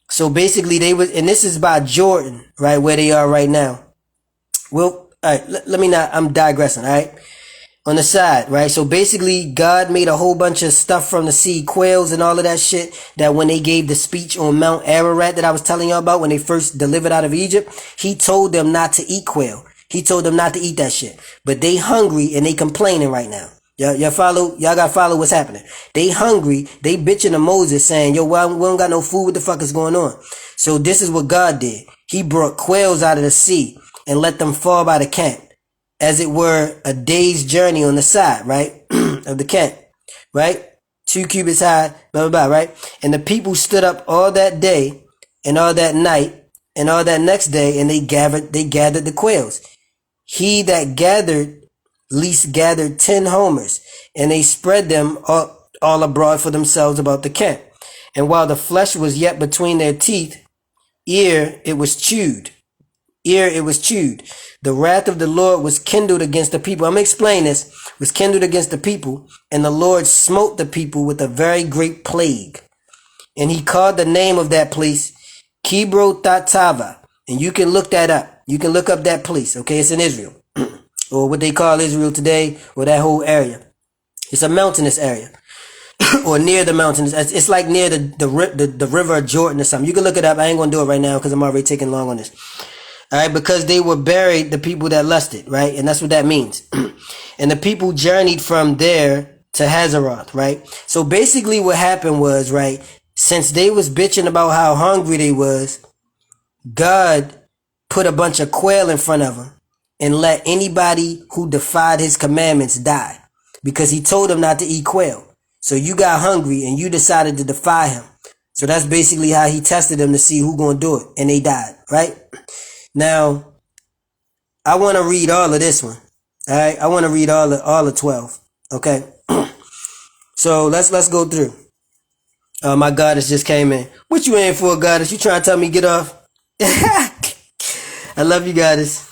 So basically they was, and this is by Jordan, right, where they are right now. Well, alright, let me not, I'm digressing, alright? On the side, right? So basically, God made a whole bunch of stuff from the sea, quails and all of that shit, that when they gave the speech on Mount Ararat that I was telling y'all about when they first delivered out of Egypt, he told them not to eat quail. He told them not to eat that shit. But they hungry and they complaining right now. Y'all follow? Y'all gotta follow what's happening. They hungry, they bitching to Moses saying, yo, we don't got no food, what the fuck is going on? So this is what God did. He brought quails out of the sea and let them fall by the camp, as it were a day's journey on the side, right, of the camp, right? 2 cubits high, blah, blah, blah, right? And the people stood up all that day and all that night and all that next day, and they gathered the quails. He that gathered least gathered 10 homers, and they spread them all abroad for themselves about the camp. And while the flesh was yet between their teeth, ere it was chewed. The wrath of the Lord was kindled against the people. I'm going to explain this. Was kindled against the people, and the Lord smote the people with a very great plague. And he called the name of that place Kibroth-Hattaavah. And you can look that up. You can look up that place. Okay, it's in Israel. Or what they call Israel today, or that whole area. It's a mountainous area. Or near the mountains. It's like near the river of Jordan or something. You can look it up. I ain't going to do it right now because I'm already taking long on this. All right, because they were buried, the people that lusted, right? And that's what that means. And the people journeyed from there to Hazeroth, right? So basically what happened was, right, since they was bitching about how hungry they was, God put a bunch of quail in front of them and let anybody who defied his commandments die, because he told them not to eat quail. So you got hungry and you decided to defy him. So that's basically how he tested them to see who gonna do it, and they died, right? Now, I want to read all of this one. All right, I want to read all the 12. Okay, so let's go through. My goddess just came in. What you in for, goddess? You trying to tell me get off? I love you, goddess.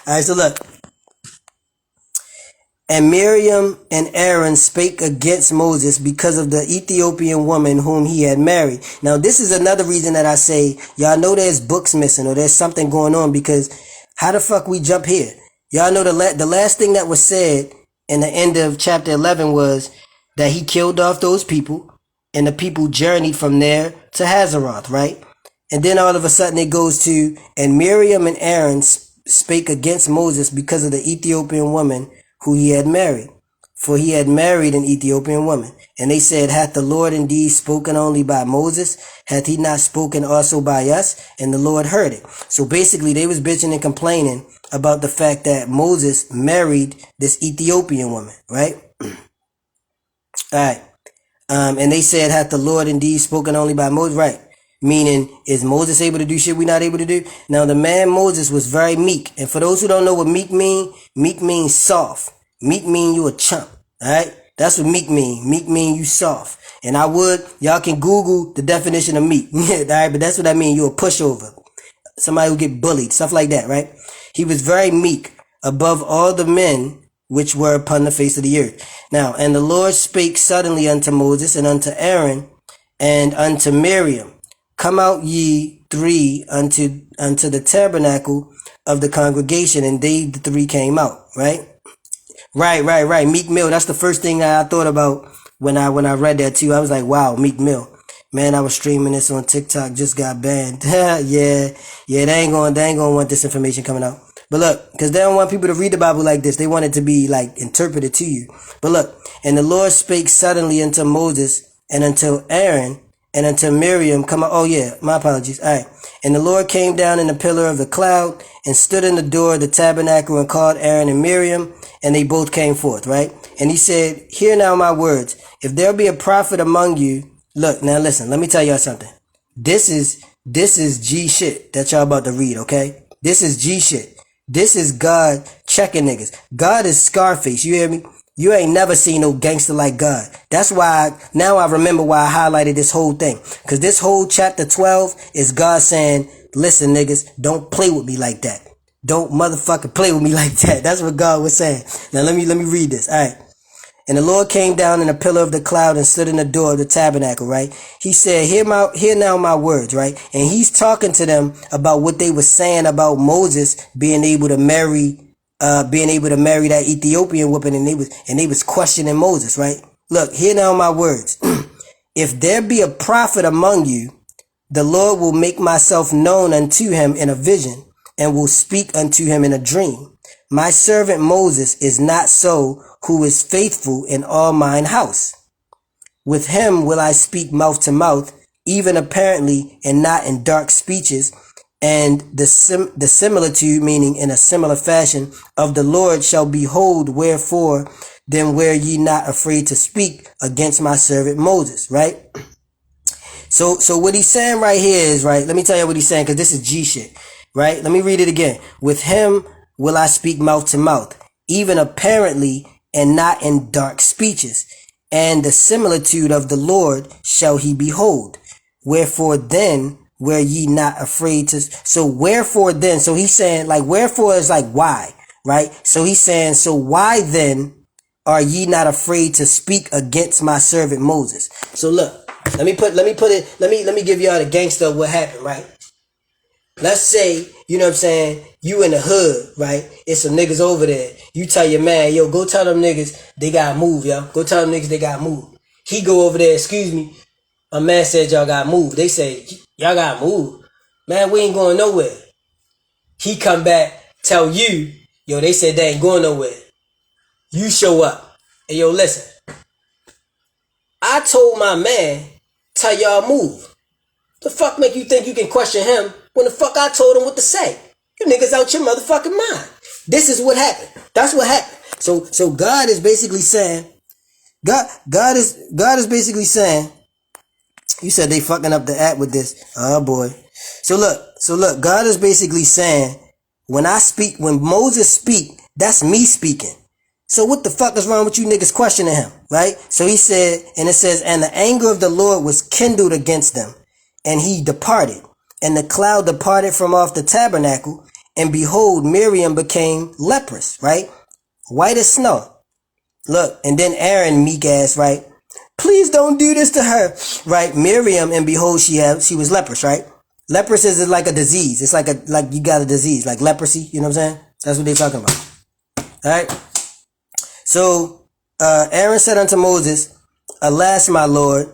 All right, so look. And Miriam and Aaron spake against Moses because of the Ethiopian woman whom he had married. Now, this is another reason that I say, y'all know there's books missing or there's something going on, because how the fuck we jump here? Y'all know the last thing that was said in the end of chapter 11 was that he killed off those people, and the people journeyed from there to Hazeroth, right? And then all of a sudden it goes to, and Miriam and Aaron spake against Moses because of the Ethiopian woman who he had married. For he had married an Ethiopian woman. And they said, hath the Lord indeed spoken only by Moses? Hath he not spoken also by us? And the Lord heard it. So basically they was bitching and complaining about the fact that Moses married this Ethiopian woman, right? Alright. And they said, hath the Lord indeed spoken only by Moses? Right. Meaning, is Moses able to do shit we not able to do? Now, the man Moses was very meek. And for those who don't know what meek means soft. Meek mean you a chump. Alright? That's what meek mean. Meek mean you soft. And y'all can Google the definition of meek. Alright? But that's what I mean. You a pushover. Somebody who get bullied. Stuff like that, right? He was very meek above all the men which were upon the face of the earth. Now, and the Lord spake suddenly unto Moses and unto Aaron and unto Miriam. Come out ye three unto the tabernacle of the congregation, and they the three came out, right? Right. Meek Mill. That's the first thing I thought about when I read that too. I was like, wow, Meek Mill. Man, I was streaming this on TikTok, just got banned. yeah, they ain't gonna want this information coming out. But look, because they don't want people to read the Bible like this. They want it to be like interpreted to you. But look, and the Lord spake suddenly unto Moses and unto Aaron and unto Miriam, come on. Oh yeah, my apologies. All right. And the Lord came down in the pillar of the cloud and stood in the door of the tabernacle and called Aaron and Miriam, and they both came forth, right? And he said, hear now my words. If there be a prophet among you, look, now listen, let me tell y'all something. This is G shit that y'all about to read, okay? This is G shit. This is God checking niggas. God is Scarface, you hear me? You ain't never seen no gangster like God. That's why, now I remember why I highlighted this whole thing. Cause this whole chapter 12 is God saying, listen niggas, don't play with me like that. Don't motherfucker play with me like that. That's what God was saying. Now let me read this. Alright. And the Lord came down in a pillar of the cloud and stood in the door of the tabernacle, right? He said, hear now my words, right? And he's talking to them about what they were saying about Moses being able to marry that Ethiopian woman, and they was questioning Moses, right? Look, hear now my words. If there be a prophet among you, the Lord will make myself known unto him in a vision, and will speak unto him in a dream. My servant Moses is not so, who is faithful in all mine house. With him will I speak mouth to mouth, even apparently, and not in dark speeches. And the similitude, meaning in a similar fashion, of the Lord shall behold. Wherefore, then were ye not afraid to speak against my servant Moses, right? So what he's saying right here is, right, let me tell you what he's saying, because this is G shit, right? Let me read it again. With him will I speak mouth to mouth, even apparently, and not in dark speeches. And the similitude of the Lord shall he behold. Wherefore then were ye not afraid to... So wherefore then, so he's saying, like, wherefore is like why, right? So he's saying, so why then are ye not afraid to speak against my servant Moses? So look, let me give y'all the gangster of what happened, right? Let's say, you know what I'm saying, you in the hood, right? It's some niggas over there. You tell your man, yo, go tell them niggas they gotta move, yo. Go tell them niggas they gotta move. He go over there, excuse me, my man said y'all gotta move. They say, y'all gotta move. Man, we ain't going nowhere. He come back, tell you, yo, they said they ain't going nowhere. You show up. And yo, listen, I told my man, tell y'all move. The fuck make you think you can question him when the fuck I told him what to say? You niggas out your motherfucking mind. This is what happened. That's what happened. So God is basically saying, God is basically saying, you said they fucking up the app with this. Oh boy. So look, God is basically saying, when Moses speak, that's me speaking. So what the fuck is wrong with you niggas questioning him, right? So he said, and it says, and the anger of the Lord was kindled against them, and he departed. And the cloud departed from off the tabernacle, and behold, Miriam became leprous, right? White as snow. Look, and then Aaron, meek ass, right? Please don't do this to her, right? Miriam, and behold, she was leprous, right? Leprous is like a disease. It's like you got a disease, like leprosy, you know what I'm saying? That's what they're talking about. All right? So, Aaron said unto Moses, alas, my Lord,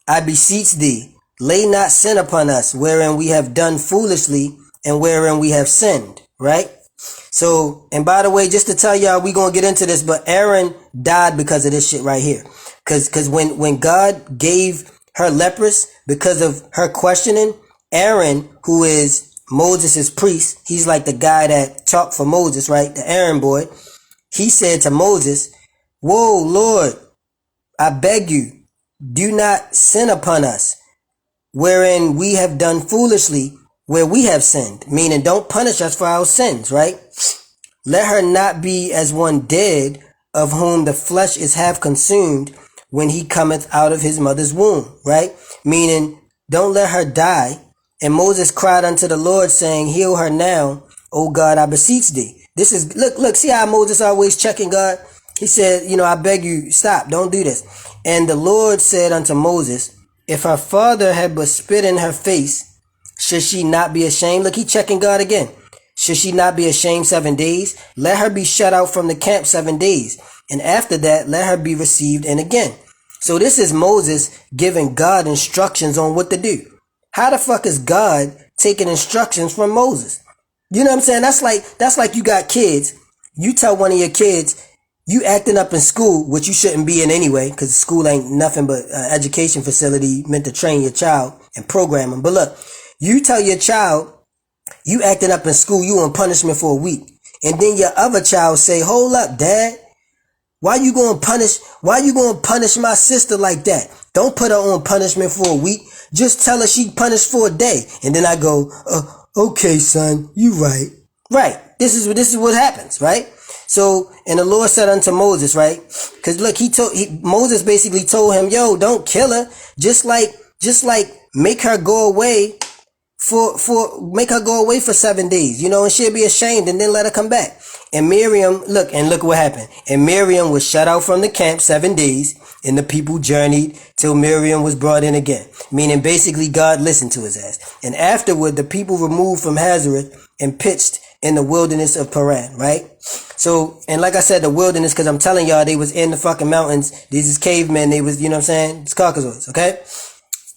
I beseech thee, lay not sin upon us, wherein we have done foolishly, and wherein we have sinned, right? So, and by the way, just to tell y'all, we gonna get into this, but Aaron died because of this shit right here. Cause when God gave her leprous because of her questioning, Aaron, who is Moses' priest, he's like the guy that talked for Moses, right? The Aaron boy. He said to Moses, whoa, Lord, I beg you, do not sin upon us, wherein we have done foolishly, where we have sinned. Meaning, don't punish us for our sins, right? Let her not be as one dead, of whom the flesh is half consumed, when he cometh out of his mother's womb, right? Meaning, don't let her die. And Moses cried unto the Lord, saying, heal her now, O God, I beseech thee. This is, look, see how Moses always checking God? He said, I beg you, stop, don't do this. And the Lord said unto Moses, if her father had but spit in her face, should she not be ashamed? Look, he checking God again. Should she not be ashamed 7 days? Let her be shut out from the camp 7 days. And after that, let her be received in again. So this is Moses giving God instructions on what to do. How the fuck is God taking instructions from Moses? You know what I'm saying? That's like you got kids. You tell one of your kids, you acting up in school, which you shouldn't be in anyway, because school ain't nothing but an education facility meant to train your child and program them. But look, you tell your child, you acting up in school, you on punishment for a week. And then your other child say, hold up, Dad. Why you gonna punish my sister like that? Don't put her on punishment for a week. Just tell her she punished for a day. And then I go, okay, son, you right. Right. This is what happens, right? So, and the Lord said unto Moses, right? Cause look, Moses basically told him, yo, don't kill her. Just like make her go away for 7 days, and she'll be ashamed, and then let her come back. And Miriam, look what happened. And Miriam was shut out from the camp 7 days, and the people journeyed till Miriam was brought in again. Meaning basically God listened to his ass. And afterward, the people removed from Hazareth and pitched in the wilderness of Paran, right? So, and like I said, the wilderness, because I'm telling y'all, they was in the fucking mountains. These is cavemen. They was, you know what I'm saying? It's Caucasoids, okay?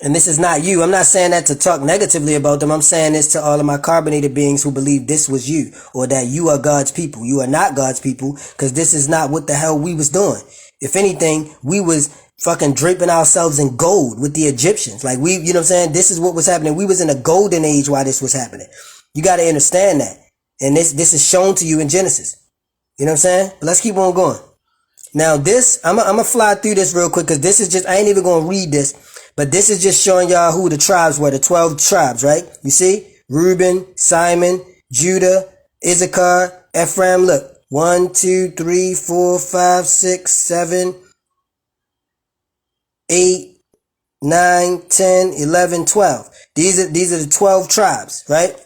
And this is not you. I'm not saying that to talk negatively about them. I'm saying this to all of my carbonated beings who believe this was you, or that you are God's people. You are not God's people, because this is not what the hell we was doing. If anything, we was fucking draping ourselves in gold with the Egyptians. Like we, you know what I'm saying? This is what was happening. We was in a golden age while this was happening. You got to understand that. And this is shown to you in Genesis. You know what I'm saying? But let's keep on going. Now this, I'm gonna fly through this real quick, because this is just, I ain't even gonna read this, but this is just showing y'all who the tribes were, the 12 tribes, right? You see? Reuben, Simon, Judah, Issachar, Ephraim. Look, 1, 2, 3, 4, 5, 6, 7, 8, 9, 10, 11, 12. These are the 12 tribes, right?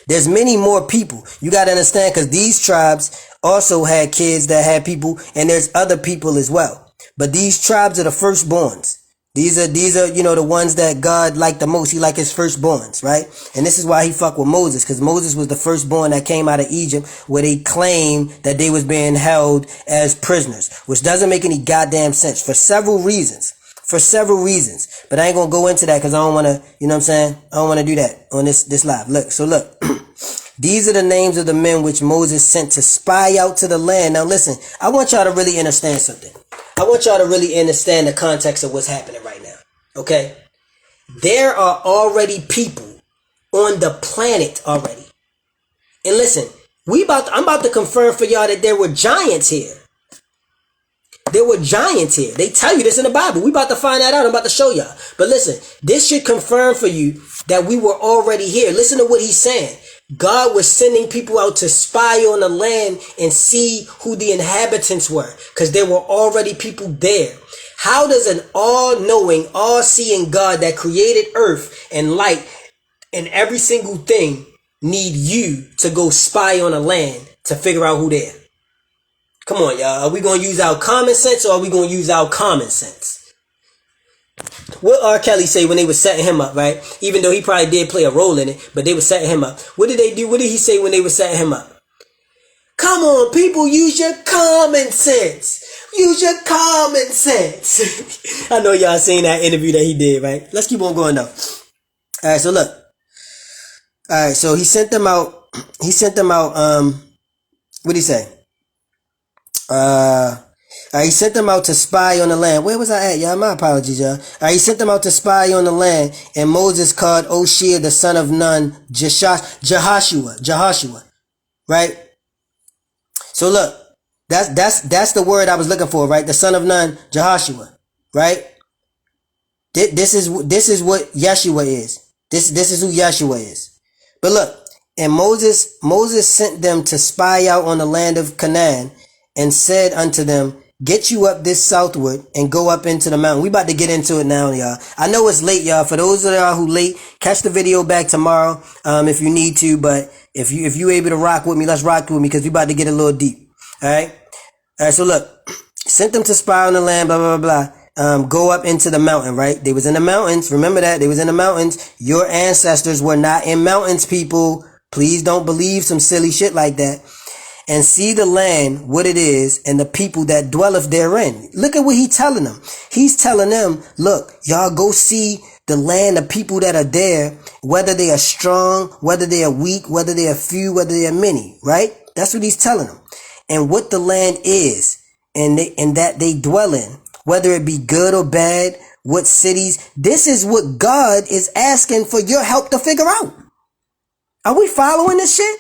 There's many more people. You got to understand, because these tribes also had kids that had people, and there's other people as well. But these tribes are the firstborns. These are, you know, the ones that God liked the most. He liked his firstborns, right? And this is why he fucked with Moses, because Moses was the firstborn that came out of Egypt, where they claimed that they was being held as prisoners, which doesn't make any goddamn sense for several reasons. But I ain't gonna go into that, because I don't want to, you know what I'm saying? I don't want to do that on this live. Look. These are the names of the men which Moses sent to spy out to the land. Now listen, I want y'all to really understand something. I want y'all to really understand the context of what's happening right now. Okay? There are already people on the planet already. And listen, I'm about to confirm for y'all that there were giants here. There were giants here. They tell you this in the Bible. We about to find that out. I'm about to show y'all. But listen, this should confirm for you that we were already here. Listen to what he's saying. God was sending people out to spy on the land and see who the inhabitants were, because there were already people there. How does an all-knowing, all-seeing God that created earth and light and every single thing need you to go spy on a land to figure out who there? Come on, y'all. Are we going to use our common sense, or are we going to use our common sense? What R. Kelly say when they were setting him up, right? Even though he probably did play a role in it, but they were setting him up. What did they do? What did he say when they were setting him up? Come on, people, use your common sense. Use your common sense. I know y'all seen that interview that he did, right? Let's keep on going, though. All right, so look. All right, so he sent them out. What did he say? He sent them out to spy on the land. Where was I at, y'all? My apologies, y'all. He sent them out to spy on the land, and Moses called Oshia, the son of Nun, Jehoshua, right? So look, that's the word I was looking for, right? The son of Nun, Jehoshua, right? This is what Yeshua is. This is who Yeshua is. But look, and Moses sent them to spy out on the land of Canaan, and said unto them, get you up this southward and go up into the mountain. We about to get into it now, y'all. I know it's late, y'all. For those of y'all who late, catch the video back tomorrow, if you need to. But if you able to rock with me, let's rock with me, because we about to get a little deep. All right. So look, sent them to spy on the land, blah, blah, blah, blah. Go up into the mountain, right? They was in the mountains. Remember that. They was in the mountains. Your ancestors were not in mountains, people. Please don't believe some silly shit like that. And see the land, what it is, and the people that dwelleth therein. Look at what he's telling them. He's telling them, look, y'all go see the land, the people that are there, whether they are strong, whether they are weak, whether they are few, whether they are many, right? That's what he's telling them. And what the land is, and that they dwell in, whether it be good or bad, what cities. This is what God is asking for your help to figure out. Are we following this shit?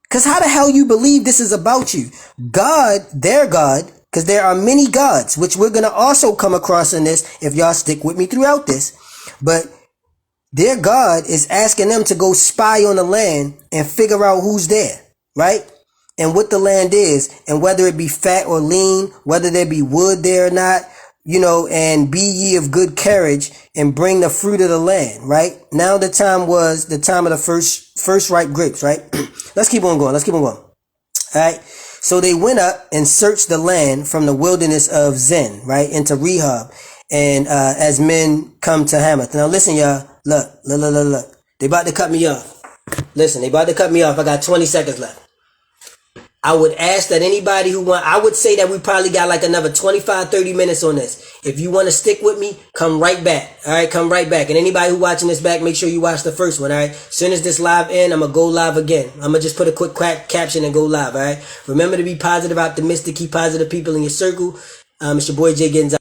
Because how the hell you believe this is about you? God, their God, because there are many gods, which we're going to also come across in this if y'all stick with me throughout this. But their God is asking them to go spy on the land and figure out who's there, right? And what the land is, and whether it be fat or lean, whether there be wood there or not, you know, and be ye of good courage and bring the fruit of the land, right? Now the time was the time of the first ripe grapes, right? Let's keep on going. All right. So they went up and searched the land from the wilderness of Zin, right, into Rehob, and as men come to Hamath. Now listen, y'all. Look. They about to cut me off. Listen, they about to cut me off. I got 20 seconds left. I would ask that anybody who want, I would say that we probably got like another 25, 30 minutes on this. If you want to stick with me, come right back. All right, come right back. And anybody who watching this back, make sure you watch the first one. All right. As soon as this live end, I'm going to go live again. I'm going to just put a quick caption and go live. All right. Remember to be positive, optimistic, keep positive people in your circle. It's your boy JGiddins.